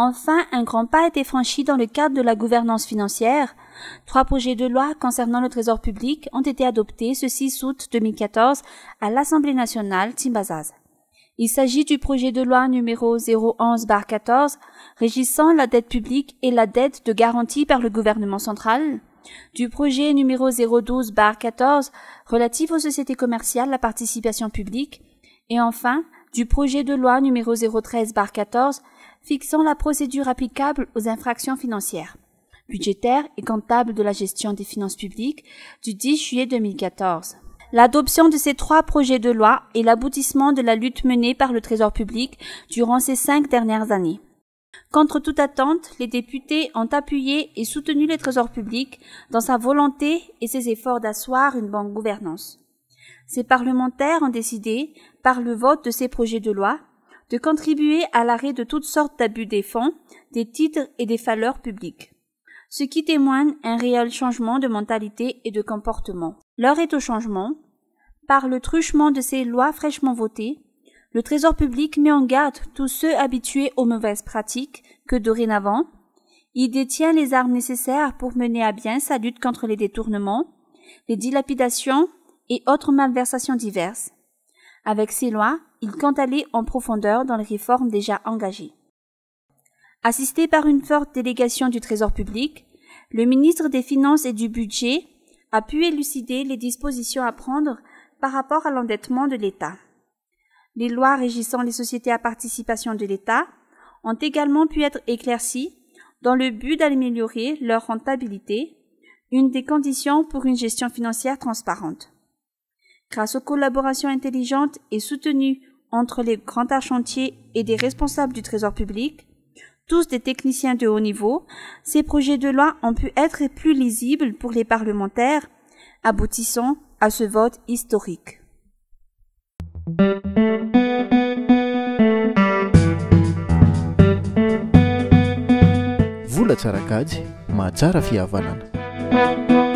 Enfin, un grand pas a été franchi dans le cadre de la gouvernance financière. 3 projets de loi concernant le trésor public ont été adoptés ce 6 août 2014 à l'Assemblée nationale Timbazaz. Il s'agit du projet de loi numéro 011/14 régissant la dette publique et la dette de garantie par le gouvernement central, du projet numéro 012/14 relatif aux sociétés commerciales à participation publique et enfin du projet de loi numéro 013/14 fixant la procédure applicable aux infractions financières, budgétaires et comptables de la gestion des finances publiques du 10 juillet 2014. L'adoption de ces 3 projets de loi est l'aboutissement de la lutte menée par le Trésor public durant ces 5 dernières années. Contre toute attente, les députés ont appuyé et soutenu le Trésor public dans sa volonté et ses efforts d'asseoir une bonne gouvernance. Ces parlementaires ont décidé, par le vote de ces projets de loi, de contribuer à l'arrêt de toutes sortes d'abus des fonds, des titres et des valeurs publiques, ce qui témoigne un réel changement de mentalité et de comportement. L'heure est au changement. Par le truchement de ces lois fraîchement votées, le Trésor public met en garde tous ceux habitués aux mauvaises pratiques que, dorénavant, il détient les armes nécessaires pour mener à bien sa lutte contre les détournements, les dilapidations et autres malversations diverses. Avec ces lois, il compte aller en profondeur dans les réformes déjà engagées. Assisté par une forte délégation du Trésor public, le ministre des Finances et du Budget a pu élucider les dispositions à prendre par rapport à l'endettement de l'État. Les lois régissant les sociétés à participation de l'État ont également pu être éclaircies dans le but d'améliorer leur rentabilité, une des conditions pour une gestion financière transparente. Grâce aux collaborations intelligentes et soutenues entre les grands chantiers et des responsables du Trésor public, tous des techniciens de haut niveau, ces projets de loi ont pu être plus lisibles pour les parlementaires, aboutissant à ce vote historique. Vola tsara kajy, mahatsara fihavanana.